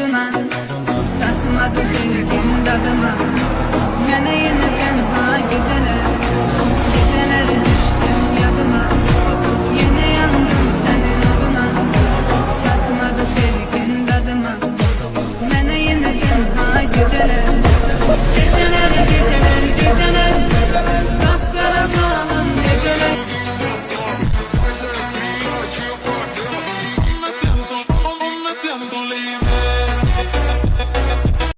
oduna, satmadı sevgin dadıma. Mene yine tenha geceler, geceleri düştüm yadıma. Yine yandım senin oduna, satmadı sevgin dadıma. Mene yine tenha geceler.